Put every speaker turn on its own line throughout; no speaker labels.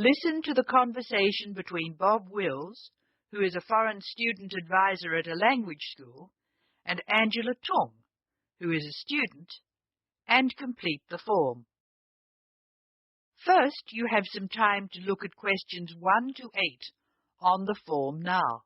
Listen to the conversation between Bob Wills, who is a foreign student advisor at a language school, and Angela Tung, who is a student, and complete the form. First, you have some time to look at questions 1 to 8 on the form now.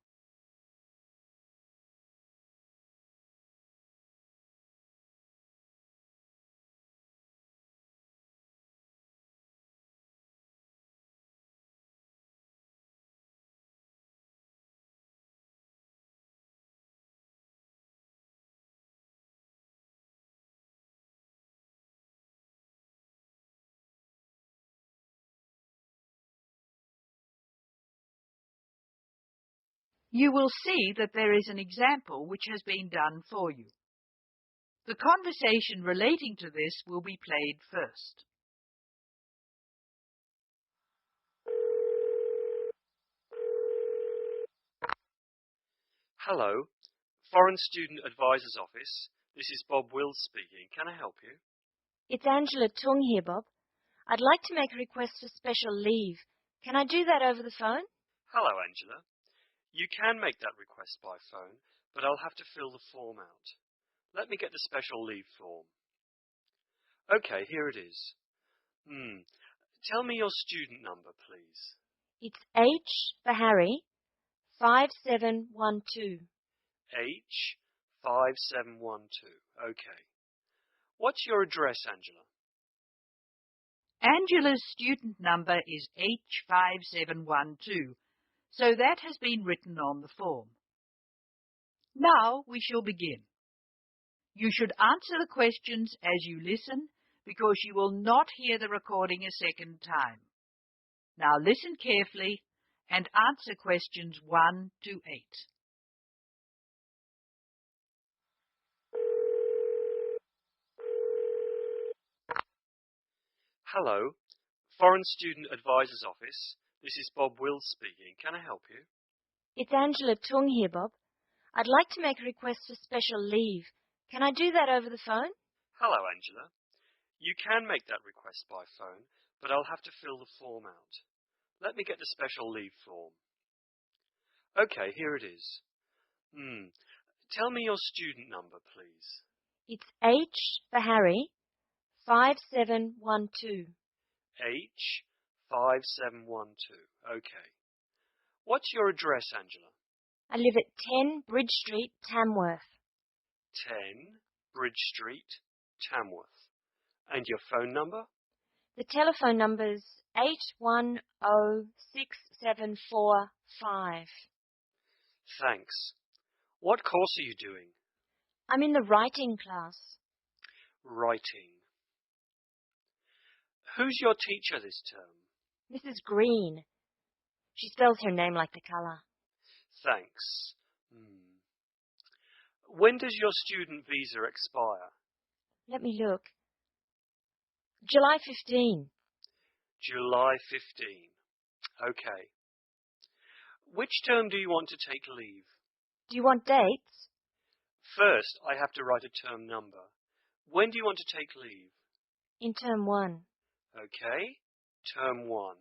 You will see that there is an example which has been done for you. The conversation relating to this will be played first.
Hello, Foreign Student Advisor's Office. This is Bob Wills speaking. Can I help you?
It's Angela Tung here, Bob. I'd like to make a request for special leave. Can I do that over the phone?
Hello, Angela. You can make that request by phone, but I'll have to fill the form out. Let me get the special leave form. Okay, here it is. Tell me your student number, please.
It's H for Harry, 5712.
H5712. Okay. What's your address, Angela?
Angela's student number is H5712, so that has been written on the form. Now we shall begin. You should answer the questions as you listen, because you will not hear the recording a second time. Now listen carefully and answer questions 1 to 8.
Hello, Foreign Student Advisor's Office. This is Bob Wills speaking. Can I help you?
It's Angela Tung here, Bob. I'd like to make a request for special leave. Can I do that over the phone?
Hello, Angela. You can make that request by phone, but I'll have to fill the form out. Let me get the special leave form. Okay, here it is. Tell me your student number, please.
It's H for Harry, 5712.
H5712. Okay. What's your address, Angela?
I live at 10 Bridge Street, Tamworth.
10 Bridge Street, Tamworth. And your phone number?
The telephone number's 810675.
Thanks. What course are you doing?
I'm in the writing class.
Writing. Who's your teacher this term?
Mrs. Green. She spells her name like the colour.
Thanks. When does your student visa expire?
Let me look. July 15.
July 15. Okay. Which term do you want to take leave?
Do you want dates?
First, I have to write a term number. When do you want to take leave?
In term 1.
Okay, term 1.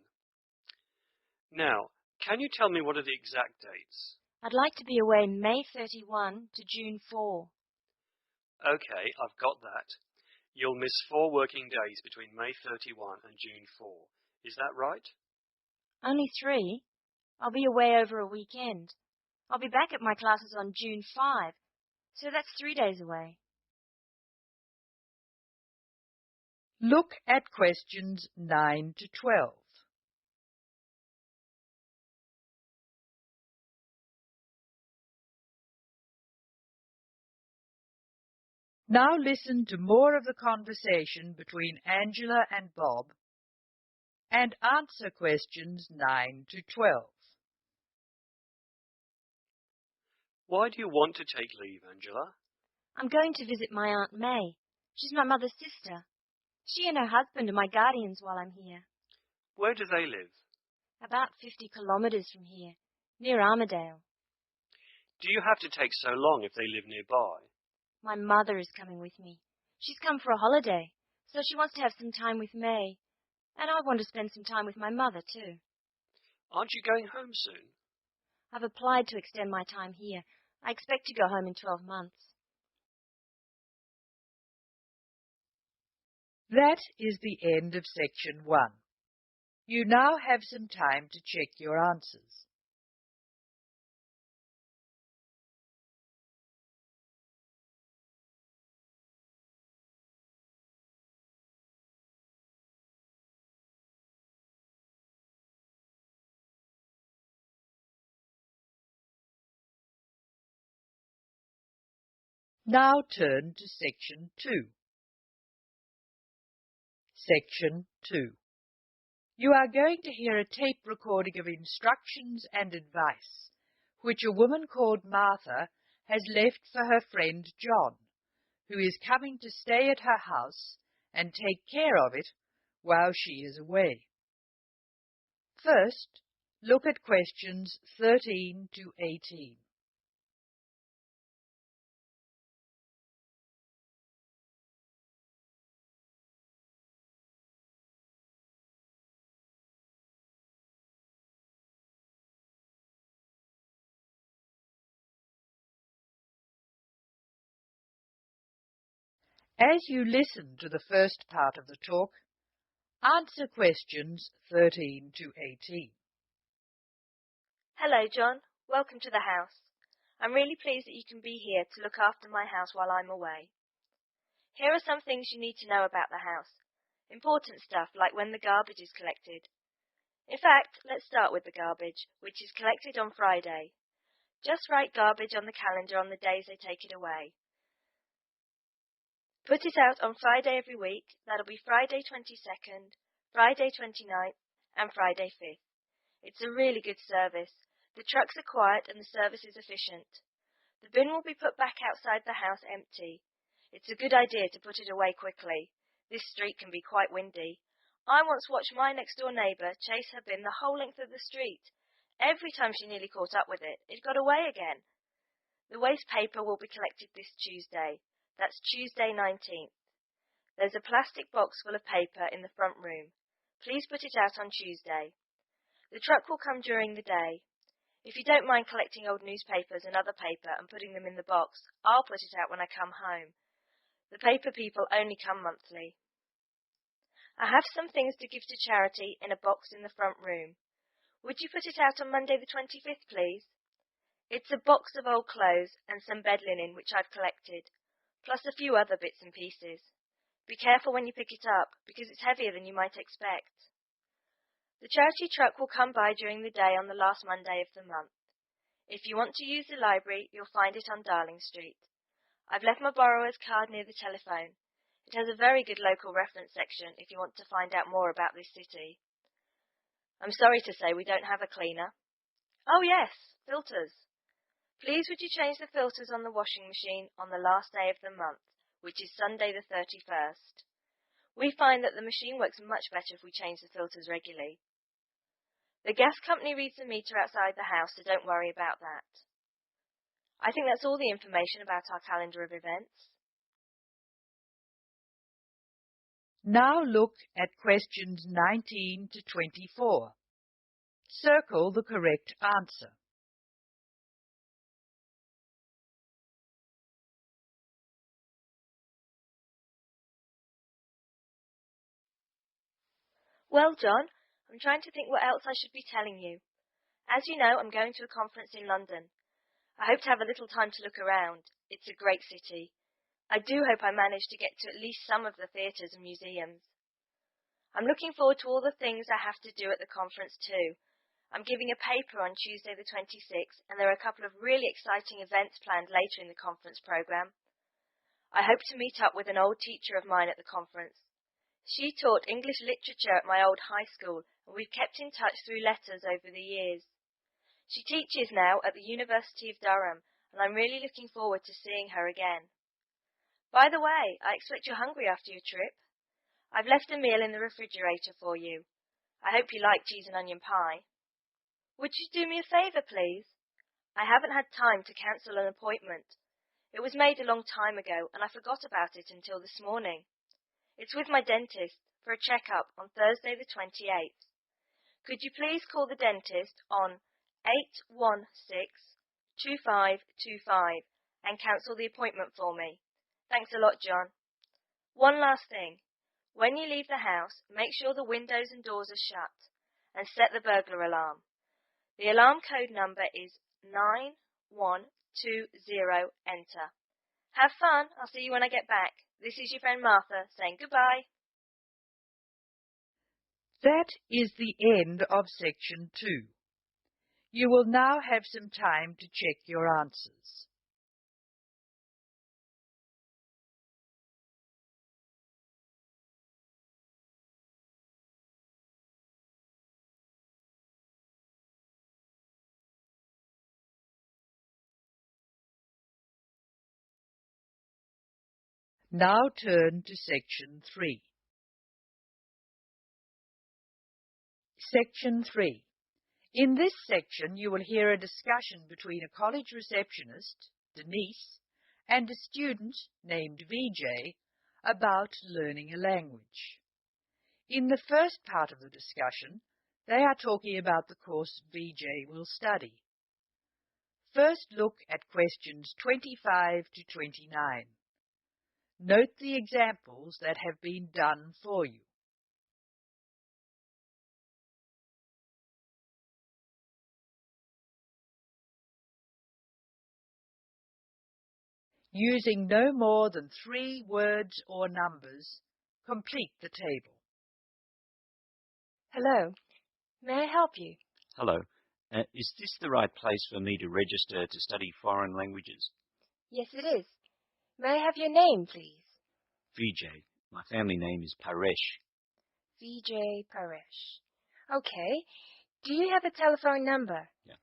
Now, can you tell me what are the exact dates?
I'd like to be away May 31 to June 4.
Okay, I've got that. You'll miss 4 working days between May 31 and June 4. Is that right?
Only 3? I'll be away over a weekend. I'll be back at my classes on June 5, so that's 3 days away.
Look at questions 9 to 12. Now listen to more of the conversation between Angela and Bob and answer questions 9 to 12.
Why do you want to take leave, Angela?
I'm going to visit my Aunt May. She's my mother's sister. She and her husband are my guardians while I'm here.
Where do they live?
About 50 kilometres from here, near Armadale.
Do you have to take so long if they live nearby?
My mother is coming with me. She's come for a holiday, so she wants to have some time with May. And I want to spend some time with my mother, too.
Aren't you going home soon?
I've applied to extend my time here. I expect to go home in 12 months.
That is the end of section 1. You now have some time to check your answers. Now turn to section 2. Section 2. You are going to hear a tape recording of instructions and advice, which a woman called Martha has left for her friend John, who is coming to stay at her house and take care of it while she is away. First, look at questions 13 to 18. As you listen to the first part of the talk, answer questions 13 to 18.
Hello, John. Welcome to the house. I'm really pleased that you can be here to look after my house while I'm away. Here are some things you need to know about the house. Important stuff like when the garbage is collected. In fact, let's start with the garbage, which is collected on Friday. Just write garbage on the calendar on the days they take it away. Put it out on Friday every week. That'll be Friday 22nd, Friday 29th, and Friday 5th. It's a really good service. The trucks are quiet and the service is efficient. The bin will be put back outside the house empty. It's a good idea to put it away quickly. This street can be quite windy. I once watched my next-door neighbour chase her bin the whole length of the street. Every time she nearly caught up with it, it got away again. The waste paper will be collected this Tuesday. That's Tuesday 19th. There's a plastic box full of paper in the front room. Please put it out on Tuesday. The truck will come during the day. If you don't mind collecting old newspapers and other paper and putting them in the box, I'll put it out when I come home. The paper people only come monthly. I have some things to give to charity in a box in the front room. Would you put it out on Monday the 25th, please? It's a box of old clothes and some bed linen which I've collected, plus a few other bits and pieces. Be careful when you pick it up, because it's heavier than you might expect. The charity truck will come by during the day on the last Monday of the month. If you want to use the library, you'll find it on Darling Street. I've left my borrower's card near the telephone. It has a very good local reference section if you want to find out more about this city. I'm sorry to say we don't have a cleaner. Oh yes, filters. Please would you change the filters on the washing machine on the last day of the month, which is Sunday the 31st. We find that the machine works much better if we change the filters regularly. The gas company reads the meter outside the house, so don't worry about that. I think that's all the information about our calendar of events.
Now look at questions 19 to 24. Circle the correct answer.
Well, John, I'm trying to think what else I should be telling you. As you know, I'm going to a conference in London. I hope to have a little time to look around. It's a great city. I do hope I manage to get to at least some of the theatres and museums. I'm looking forward to all the things I have to do at the conference too. I'm giving a paper on Tuesday the 26th, and there are a couple of really exciting events planned later in the conference programme. I hope to meet up with an old teacher of mine at the conference. She taught English literature at my old high school, and we've kept in touch through letters over the years. She teaches now at the University of Durham, and I'm really looking forward to seeing her again. By the way, I expect you're hungry after your trip. I've left a meal in the refrigerator for you. I hope you like cheese and onion pie. Would you do me a favour, please? I haven't had time to cancel an appointment. It was made a long time ago, and I forgot about it until this morning. It's with my dentist, for a checkup on Thursday the 28th. Could you please call the dentist on 816-2525 and cancel the appointment for me? Thanks a lot, John. One last thing. When you leave the house, make sure the windows and doors are shut and set the burglar alarm. The alarm code number is 9120, enter. Have fun. I'll see you when I get back. This is your friend Martha saying goodbye.
That is the end of section 2. You will now have some time to check your answers. Now turn to section 3. Section 3. In this section, you will hear a discussion between a college receptionist, Denise, and a student named VJ about learning a language. In the first part of the discussion, they are talking about the course VJ will study. First look at questions 25 to 29. Note the examples that have been done for you. Using no more than 3 words or numbers, complete the table.
Hello. May I help you?
Hello. Is this the right place for me to register to study foreign languages?
Yes, it is. May I have your name, please?
VJ. My family name is Paresh.
VJ Paresh. Okay. Do you have a telephone number?
Yeah.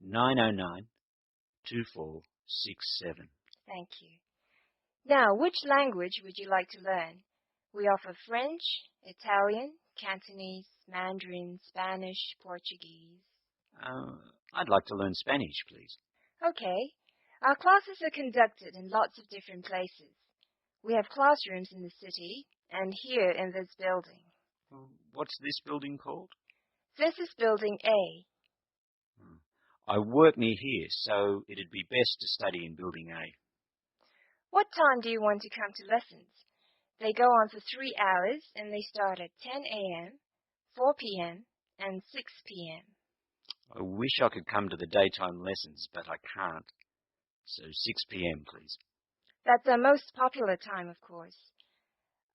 909-2467.
Thank you. Now, which language would you like to learn? We offer French, Italian, Cantonese, Mandarin, Spanish, Portuguese.
I'd like to learn Spanish, please.
Okay. Our classes are conducted in lots of different places. We have classrooms in the city and here in this building.
What's this building called?
This is Building A.
I work near here, so it'd be best to study in Building A.
What time do you want to come to lessons? They go on for 3 hours and they start at 10 a.m., 4 p.m., and 6 p.m.
I wish I could come to the daytime lessons, but I can't. So 6 p.m., please.
That's our most popular time, of course.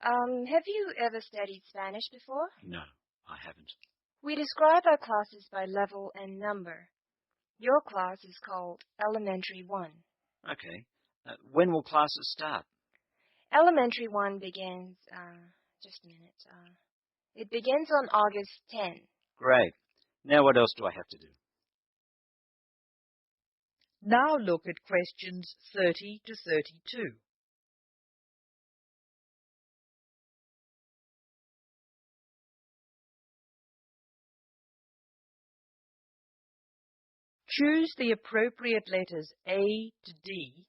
Have you ever studied Spanish before?
No, I haven't.
We describe our classes by level and number. Your class is called Elementary 1.
Okay. When will classes start?
Elementary 1 begins, just a minute. It begins on August 10.
Great. Now what else do I have to do?
Now look at questions 30 to 32. Choose the appropriate letters A to D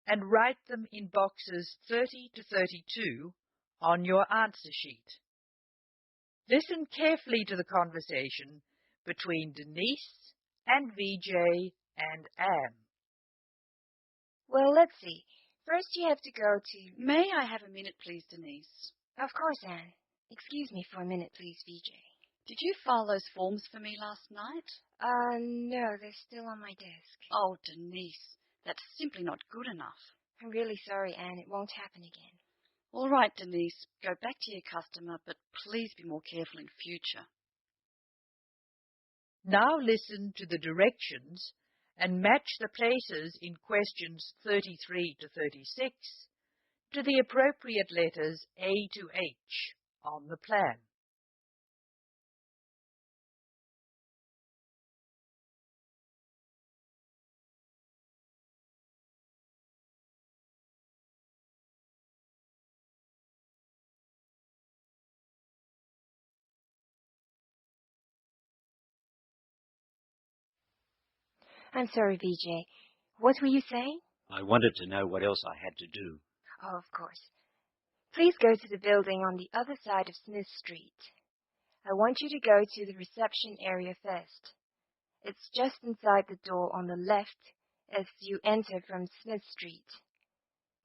and write them in boxes 30 to 32 on your answer sheet. Listen carefully to the conversation between Denise and VJ and Anne.
Well, let's see. First you have to go to...
May I have a minute, please, Denise?
Of course, Anne. Excuse me for a minute, please, VJ.
Did you file those forms for me last night?
No, they're still on my desk.
Oh, Denise, that's simply not good enough.
I'm really sorry, Anne. It won't happen again.
All right, Denise, go back to your customer, but please be more careful in future.
Now listen to the directions and match the places in questions 33 to 36 to the appropriate letters A to H on the plan.
I'm sorry, VJ. What were you saying?
I wanted to know what else I had to do.
Oh, of course. Please go to the building on the other side of Smith Street. I want you to go to the reception area first. It's just inside the door on the left as you enter from Smith Street.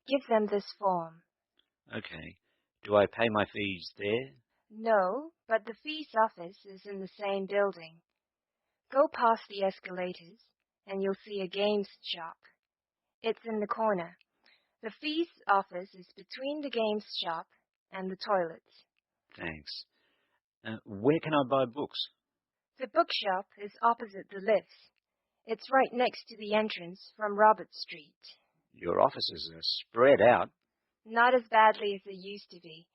Give them this form.
Okay. Do I pay my fees there?
No, but the fees office is in the same building. Go past the escalators and you'll see a games shop. It's in the corner. The fees office is between the games shop and the toilets.
Thanks. Where can I buy books?
The bookshop is opposite the lifts. It's right next to the entrance from Robert Street.
Your offices are spread out.
Not as badly as they used to be.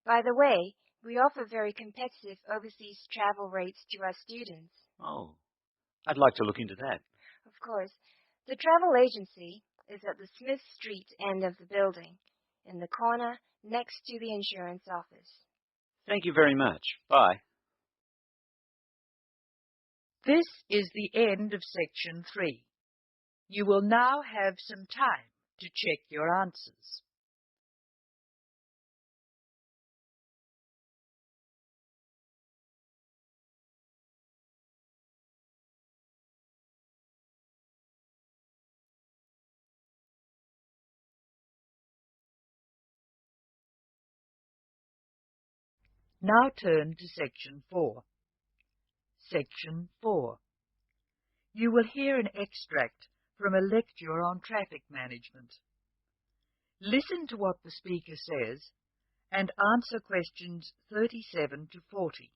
By the way, we offer very competitive overseas travel rates to our students.
Oh, I'd like to look into that.
Of course. The travel agency is at the Smith Street end of the building, in the corner next to the insurance office.
Thank you very much. Bye.
This is the end of section 3. You will now have some time to check your answers. Now turn to section 4. Section 4. You will hear an extract from a lecture on traffic management. Listen to what the speaker says and answer questions 37 to 40.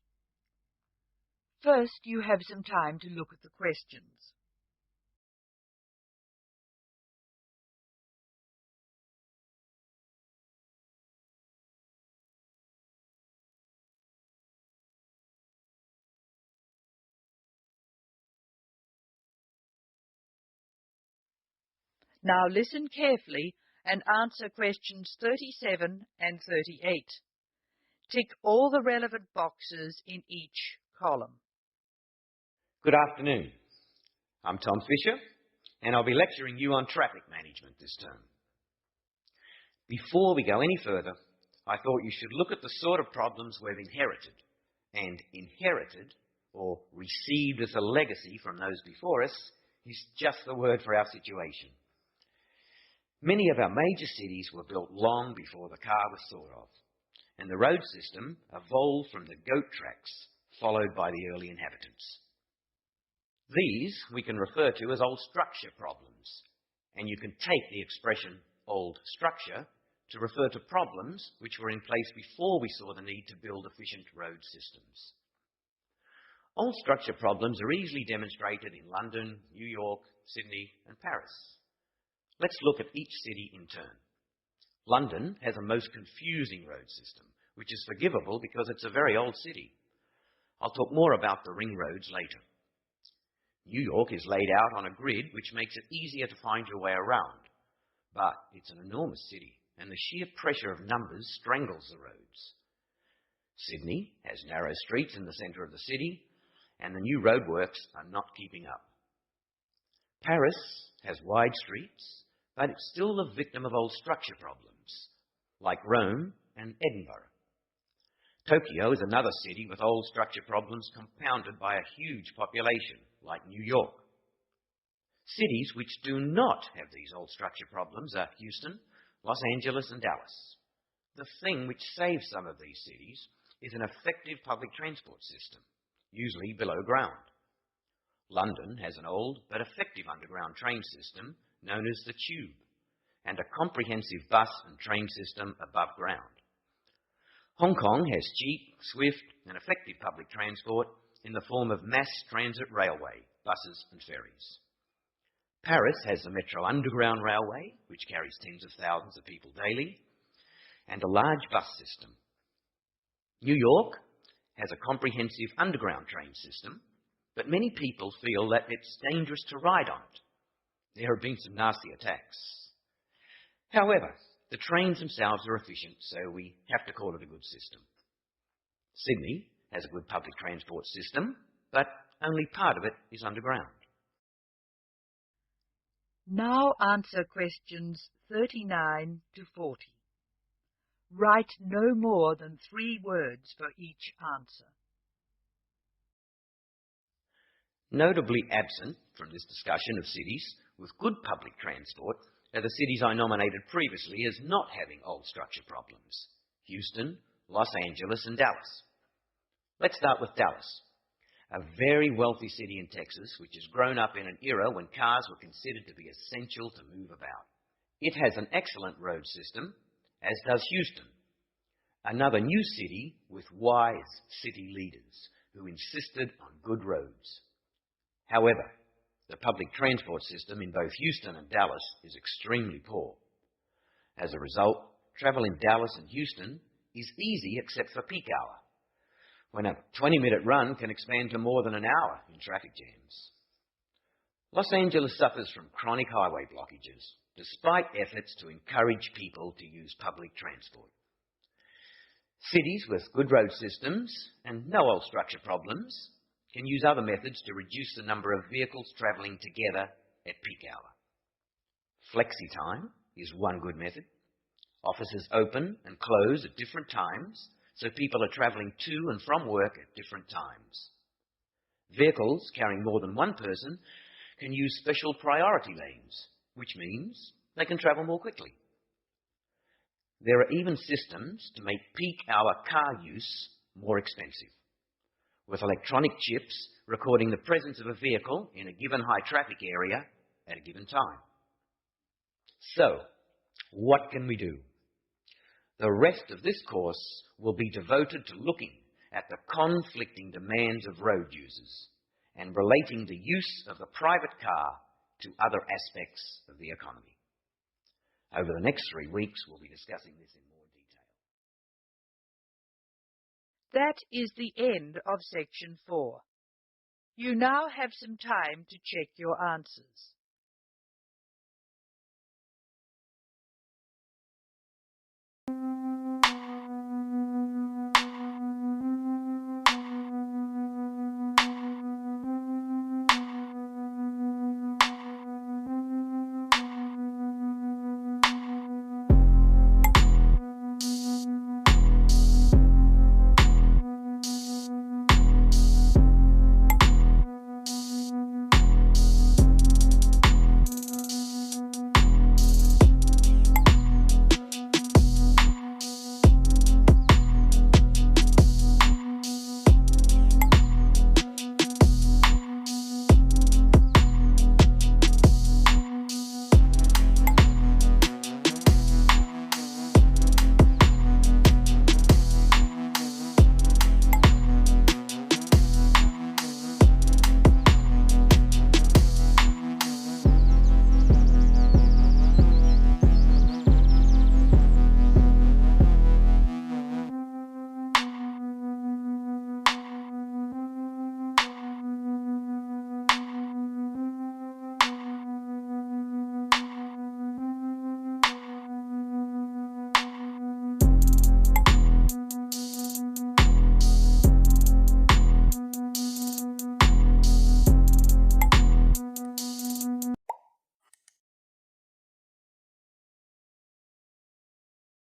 First, you have some time to look at the questions. Now listen carefully and answer questions 37 and 38. Tick all the relevant boxes in each column.
Good afternoon. I'm Tom Fisher, and I'll be lecturing you on traffic management this term. Before we go any further, I thought you should look at the sort of problems we've inherited. And inherited, or received as a legacy from those before us, is just the word for our situation. Many of our major cities were built long before the car was thought of, and the road system evolved from the goat tracks, followed by the early inhabitants. These we can refer to as old structure problems, and you can take the expression old structure to refer to problems which were in place before we saw the need to build efficient road systems. Old structure problems are easily demonstrated in London, New York, Sydney, and Paris. Let's look at each city in turn. London has a most confusing road system, which is forgivable because it's a very old city. I'll talk more about the ring roads later. New York is laid out on a grid which makes it easier to find your way around. But it's an enormous city, and the sheer pressure of numbers strangles the roads. Sydney has narrow streets in the centre of the city, and the new roadworks are not keeping up. Paris has wide streets, but it's still the victim of old structure problems, like Rome and Edinburgh. Tokyo is another city with old structure problems compounded by a huge population, like New York. Cities which do not have these old structure problems are Houston, Los Angeles, and Dallas. The thing which saves some of these cities is an effective public transport system, usually below ground. London has an old but effective underground train system known as the Tube, and a comprehensive bus and train system above ground. Hong Kong has cheap, swift, and effective public transport in the form of mass transit railway, buses and ferries. Paris has the Metro Underground Railway, which carries tens of thousands of people daily, and a large bus system. New York has a comprehensive underground train system, but many people feel that it's dangerous to ride on it. There have been some nasty attacks. However, the trains themselves are efficient, so we have to call it a good system. Sydney has a good public transport system, but only part of it is underground.
Now answer questions 39 to 40. Write no more than 3 words for each answer.
Notably absent from this discussion of cities with good public transport are the cities I nominated previously as not having old structure problems: Houston, Los Angeles, and Dallas. Let's start with Dallas, a very wealthy city in Texas which has grown up in an era when cars were considered to be essential to move about. It has an excellent road system, as does Houston, another new city with wise city leaders who insisted on good roads. However, the public transport system in both Houston and Dallas is extremely poor. As a result, travel in Dallas and Houston is easy except for peak hour, when a 20-minute run can expand to more than an hour in traffic jams. Los Angeles suffers from chronic highway blockages, despite efforts to encourage people to use public transport. Cities with good road systems and no old structure problems can use other methods to reduce the number of vehicles travelling together at peak hour. Flexi time is one good method. Offices open and close at different times, so people are travelling to and from work at different times. Vehicles carrying more than one person can use special priority lanes, which means they can travel more quickly. There are even systems to make peak hour car use more expensive, with electronic chips recording the presence of a vehicle in a given high traffic area at a given time. So, what can we do? The rest of this course will be devoted to looking at the conflicting demands of road users and relating the use of the private car to other aspects of the economy. Over the next 3 weeks, we'll be discussing this in more detail.
That is the end of section 4. You now have some time to check your answers.